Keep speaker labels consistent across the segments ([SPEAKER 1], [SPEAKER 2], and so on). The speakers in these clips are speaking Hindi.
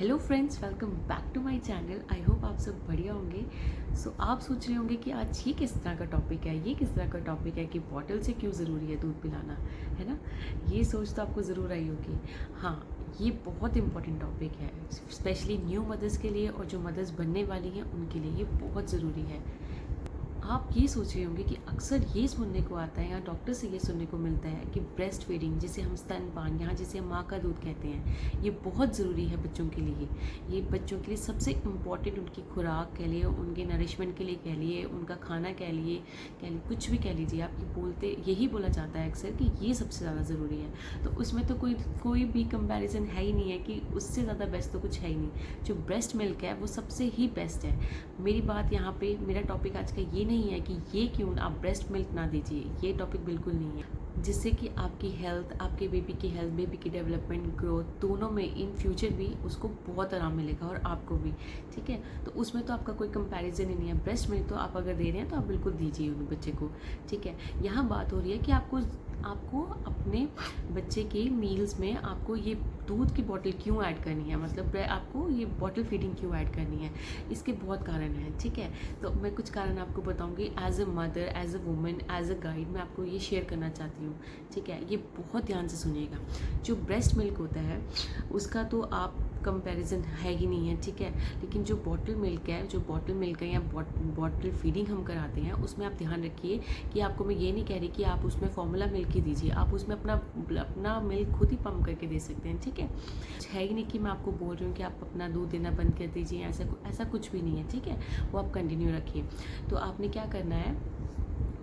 [SPEAKER 1] Hello friends, welcome back to my channel. I hope आप सब बढ़िया होंगे। आप सोच रहे होंगे कि आज ये किस तरह का टॉपिक है, ये किस तरह का टॉपिक है कि बॉटल से क्यों ज़रूरी है दूध पिलाना, है ना। ये सोच तो आपको ज़रूर आई होगी। हाँ, ये बहुत इंपॉर्टेंट टॉपिक है, स्पेशली न्यू मदर्स के लिए और जो मदर्स बनने वाली हैं उनके लिए ये बहुत ज़रूरी है। आप ये सोच रहे होंगे कि अक्सर ये सुनने को आता है या डॉक्टर से ये सुनने को मिलता है कि ब्रेस्ट फीडिंग, जिसे हम स्तनपान, यहाँ जिसे हम माँ का दूध कहते हैं, ये बहुत ज़रूरी है बच्चों के लिए। ये बच्चों के लिए सबसे इम्पॉर्टेंट, उनकी खुराक कह लिए, उनके नरिशमेंट के लिए कह लिए, उनका खाना कह लिए कुछ भी कह लीजिए आप, ये बोलते यही बोला जाता है अक्सर कि ये सबसे ज़्यादा ज़रूरी है। तो उसमें तो कोई भी कंपैरिजन है ही नहीं है कि उससे ज़्यादा बेस्ट तो कुछ है ही नहीं। जो ब्रेस्ट मिल्क है वो सबसे ही बेस्ट है। मेरी बात यहाँ पे, मेरा टॉपिक आज का ये नहीं है कि ये क्यों आप ब्रेस्ट मिल्क ना दीजिए, ये टॉपिक बिल्कुल नहीं है। जिससे कि आपकी हेल्थ, आपके बेबी की हेल्थ, बेबी की डेवलपमेंट, ग्रोथ, दोनों में इन फ्यूचर भी उसको बहुत आराम मिलेगा और आपको भी। ठीक है, तो उसमें तो आपका कोई कंपैरिजन ही नहीं है। ब्रेस्ट मिल्क तो आप अगर दे रहे हैं तो आप बिल्कुल दीजिए उन बच्चे को। ठीक है, यहाँ बात हो रही है कि आपको अपने बच्चे के मील्स में आपको ये दूध की बोतल क्यों ऐड करनी है, मतलब आपको ये बॉटल फीडिंग क्यों ऐड करनी है। इसके बहुत कारण हैं। ठीक है, तो मैं कुछ कारण आपको बताऊंगी as a mother, as a women, as a guide, मैं आपको ये शेयर करना चाहती हूँ। ठीक है, ये बहुत ध्यान से सुनिएगा। जो ब्रेस्ट मिल्क होता है उसका तो आप कंपैरिजन है ही नहीं है। ठीक है, लेकिन जो बॉटल मिल्क है या बॉटल फीडिंग हम कराते हैं, उसमें आप ध्यान रखिए कि आपको मैं ये नहीं कह रही कि आप उसमें फॉर्मूला मिल्क ही दीजिए, आप उसमें अपना मिल्क खुद ही पम्प करके दे सकते हैं। ठीक है ही नहीं कि मैं आपको बोल रही हूँ कि आप अपना दूध देना बंद कर दीजिए, ऐसा कुछ भी नहीं है। ठीक है, वो आप कंटिन्यू रखिए। तो आपने क्या करना है,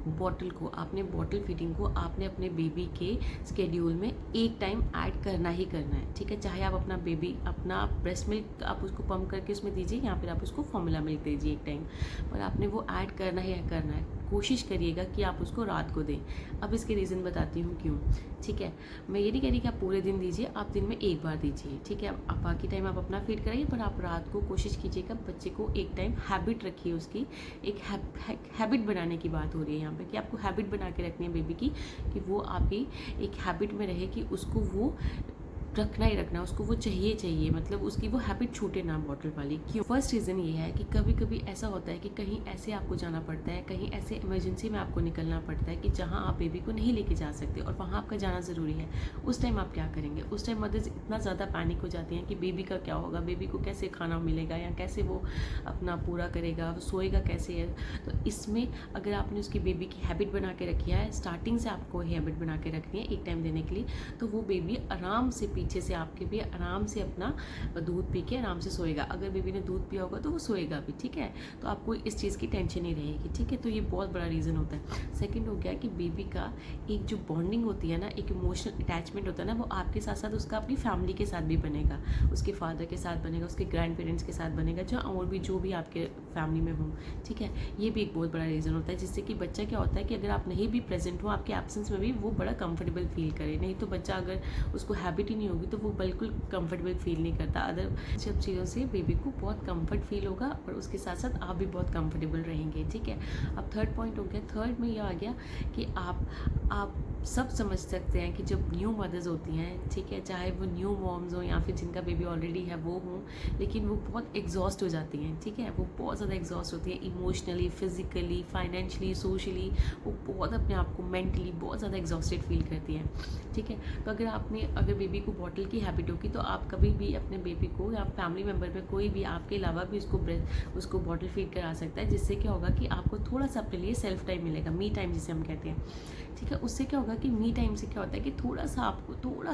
[SPEAKER 1] बॉटल फीडिंग को आपने अपने बेबी के स्केड्यूल में एक टाइम ऐड करना ही करना है। ठीक है, चाहे आप अपना ब्रेस्ट मिल्क आप उसको पम्प करके उसमें दीजिए या फिर आप उसको फॉर्मूला मिल्क दीजिए एक टाइम, पर आपने वो ऐड करना ही करना है। कोशिश करिएगा कि आप उसको रात को दें। अब इसके रीज़न बताती हूँ क्यों। ठीक है, मैं ये नहीं कह रही कि आप पूरे दिन दीजिए, आप दिन में एक बार दीजिए। ठीक है, आप बाकी टाइम आप अपना फीड कराइए, पर आप रात को कोशिश कीजिएगा बच्चे को एक टाइम हैबिट रखिए, उसकी एक हैबिट बनाने की बात हो रही है यहाँ पे, कि आपको हैबिट बना के रखनी है बेबी की, कि वो आपकी एक हैबिट में रहे, कि उसको वो रखना ही रखना, उसको वो चाहिए, मतलब उसकी वो हैबिट छूटे ना बॉटल वाली। क्यों? फर्स्ट रीज़न ये है कि कभी कभी ऐसा होता है कि कहीं ऐसे आपको जाना पड़ता है, कहीं ऐसे इमरजेंसी में आपको निकलना पड़ता है कि जहाँ आप बेबी को नहीं लेके जा सकते और वहाँ आपका जाना ज़रूरी है। उस टाइम आप क्या करेंगे? उस टाइम मदर्स इतना ज़्यादा पैनिक हो जाती हैं कि बेबी का क्या होगा, बेबी को कैसे खाना मिलेगा या कैसे वो अपना पूरा करेगा, सोएगा कैसे है। तो इसमें अगर आपने उसकी बेबी की हैबिट बना के रखी है, स्टार्टिंग से आपको हैबिट बना के रखनी है एक टाइम देने के लिए, तो वो बेबी आराम से पीछे से आपके भी आराम से अपना दूध पी के आराम से सोएगा। अगर बेबी ने दूध पिया होगा तो वो सोएगा भी। ठीक है, तो आपको इस चीज़ की टेंशन नहीं रहेगी। ठीक है, तो ये बहुत बड़ा रीज़न होता है। सेकंड हो गया कि बेबी का एक जो बॉन्डिंग होती है ना, एक इमोशनल अटैचमेंट होता है ना, वो आपके साथ साथ उसका अपनी फैमिली के साथ भी बनेगा, उसके फादर के साथ बनेगा, उसके ग्रैंड पेरेंट्स के साथ बनेगा, और भी जो भी आपके फैमिली में हों। ठीक है, ये भी एक बहुत बड़ा रीज़न होता है, जिससे कि बच्चा क्या होता है कि अगर आप नहीं भी प्रेजेंट हो, आपके एब्सेंस में भी वो बड़ा कंफर्टेबल फील करे। नहीं तो बच्चा अगर उसको हैबिट ही नहीं होगी तो वो बिल्कुल कंफर्टेबल फील नहीं करता। अदर सब चीज़ों से बेबी को बहुत कंफर्ट फील होगा और उसके साथ साथ आप भी बहुत कंफर्टेबल रहेंगे। ठीक है, अब थर्ड पॉइंट हो गया। थर्ड में ये आ गया कि आप सब समझ सकते हैं कि जब न्यू मदर्स होती हैं, ठीक है, चाहे वो न्यू मॉम्स हो या फिर जिनका बेबी ऑलरेडी है वो हों, लेकिन वो बहुत एग्जॉस्ट हो जाती हैं। ठीक है, वो बहुत ज़्यादा एग्जॉस्ट होती हैं, इमोशनली, फिजिकली, फाइनेंशियली, सोशली, वो बहुत अपने आप को मेंटली बहुत ज़्यादा एग्जॉस्टेड फील करती हैं। ठीक है, तो अगर बेबी को बॉटल की हैबिट होगी तो आप कभी भी अपने बेबी को या फैमिली मेम्बर में कोई भी आपके अलावा भी उसको बॉटल फीड करा सकता है, जिससे क्या होगा कि आपको थोड़ा सा अपने लिए सेल्फ टाइम मिलेगा, मी टाइम जिसे हम कहते हैं। ठीक है, उससे क्या होगा कि मी टाइम से क्या होता है कि थोड़ा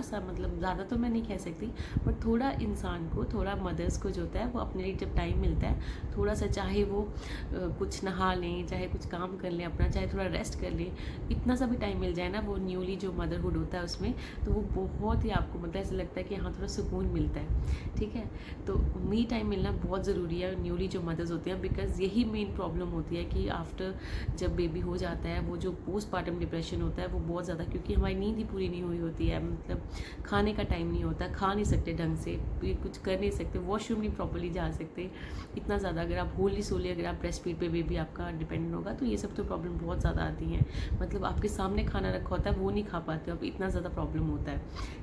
[SPEAKER 1] सा मतलब ज़्यादा तो मैं नहीं कह सकती, बट थोड़ा इंसान को, थोड़ा मदर्स को जो होता है वो अपने लिए जब टाइम मिलता है, थोड़ा सा चाहे वो कुछ नहा लें, चाहे कुछ काम कर लें अपना, चाहे थोड़ा रेस्ट कर लें, इतना सा भी टाइम मिल जाए ना वो न्यूली जो मदरहुड होता है उसमें, तो वो बहुत ही आपको मतलब ऐसा लगता है कि हाँ थोड़ा सुकून मिलता है। ठीक है, तो मी टाइम मिलना बहुत ज़रूरी है न्यूली जो मदर्स होती हैं, बिकॉज यही मेन प्रॉब्लम होती है कि आफ्टर जब बेबी हो जाता है, वो जो पोस्टपार्टम डिप्रेशन होता है वो बहुत बहुत ज़्यादा, क्योंकि हमारी नींद ही पूरी नहीं हुई होती है, मतलब खाने का टाइम नहीं होता, खा नहीं सकते ढंग से, कुछ कर नहीं सकते, वॉशरूम नहीं प्रॉपर्ली जा सकते, इतना ज़्यादा अगर आप होली सोली अगर आप ब्रेस्ट फीड पे बेबी आपका डिपेंडेंट होगा तो ये सब तो प्रॉब्लम बहुत ज़्यादा आती हैं। मतलब आपके सामने खाना रखा होता है वो नहीं खा पाते, अब इतना ज़्यादा प्रॉब्लम होता है,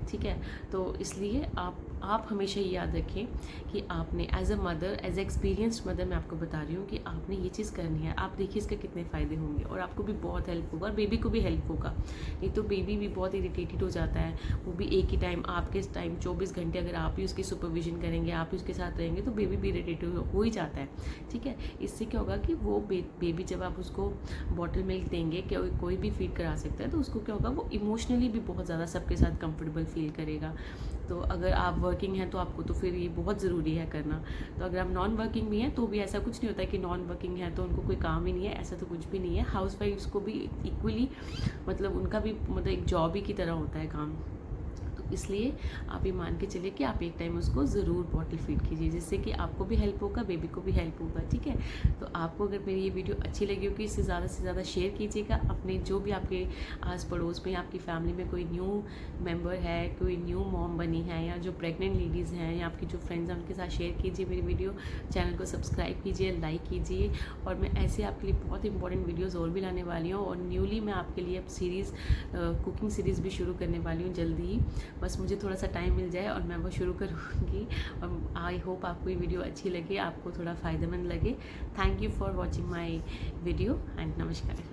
[SPEAKER 1] ठीक है। तो इसलिए आप हमेशा ये याद रखें कि आपने as a mother, as a experienced mother मैं आपको बता रही हूँ कि आपने ये चीज़ करनी है। आप देखिए इसके कितने फ़ायदे होंगे और आपको भी बहुत हेल्प होगा और बेबी को भी हेल्प होगा। नहीं तो बेबी भी बहुत इरिटेटेड हो जाता है, वो भी एक ही टाइम आपके टाइम 24 घंटे अगर आप ही उसकी सुपरविजन करेंगे, आप ही उसके साथ रहेंगे तो बेबी भी इरिटेटेड हो ही जाता है, ठीक है। इससे क्या होगा कि वो बेबी जब आप उसको बॉटल मिल्क देंगे, कि कोई भी फीड करा सकता है, तो उसको क्या होगा, वो इमोशनली भी बहुत ज़्यादा सबके साथ कंफर्टेबल फील करेगा। तो अगर आप वर्किंग हैं तो आपको तो फिर ये बहुत ज़रूरी है करना। तो अगर आप नॉन वर्किंग भी हैं तो भी ऐसा कुछ नहीं होता है कि नॉन वर्किंग है तो उनको कोई काम ही नहीं है, ऐसा तो कुछ भी नहीं है। हाउस वाइफ्स को भी इक्वली मतलब उनका भी मतलब एक जॉब ही की तरह होता है काम। तो इसलिए आप ये मान के चलिए कि आप एक टाइम उसको ज़रूर बॉटल फीड कीजिए, जिससे कि आपको भी हेल्प होगा, बेबी को भी हेल्प होगा, ठीक है। तो आपको अगर मेरी ये वीडियो अच्छी लगी होगी, इसे ज़्यादा से ज़्यादा शेयर कीजिएगा अपने जो भी आपके आस पड़ोस में, आपकी फैमिली में कोई न्यू मेंबर है, कोई न्यू मॉम बनी है, या जो प्रेग्नेंट लेडीज़ हैं, या आपकी जो फ्रेंड्स हैं उनके साथ शेयर कीजिए मेरी वीडियो। चैनल को सब्सक्राइब कीजिए, लाइक कीजिए, और मैं ऐसे आपके लिए बहुत इंपॉर्टेंट वीडियोज़ और भी लाने वाली हूँ। और न्यूली मैं आपके लिए अब सीरीज़ कुकिंग सीरीज़ भी शुरू करने वाली हूँ जल्दी ही। बस मुझे थोड़ा सा टाइम मिल जाए और मैं वो शुरू करूँगी। और आई होप आपको ये वीडियो अच्छी लगे, आपको थोड़ा फ़ायदेमंद लगे। Thank you for watching my video and नमस्कार।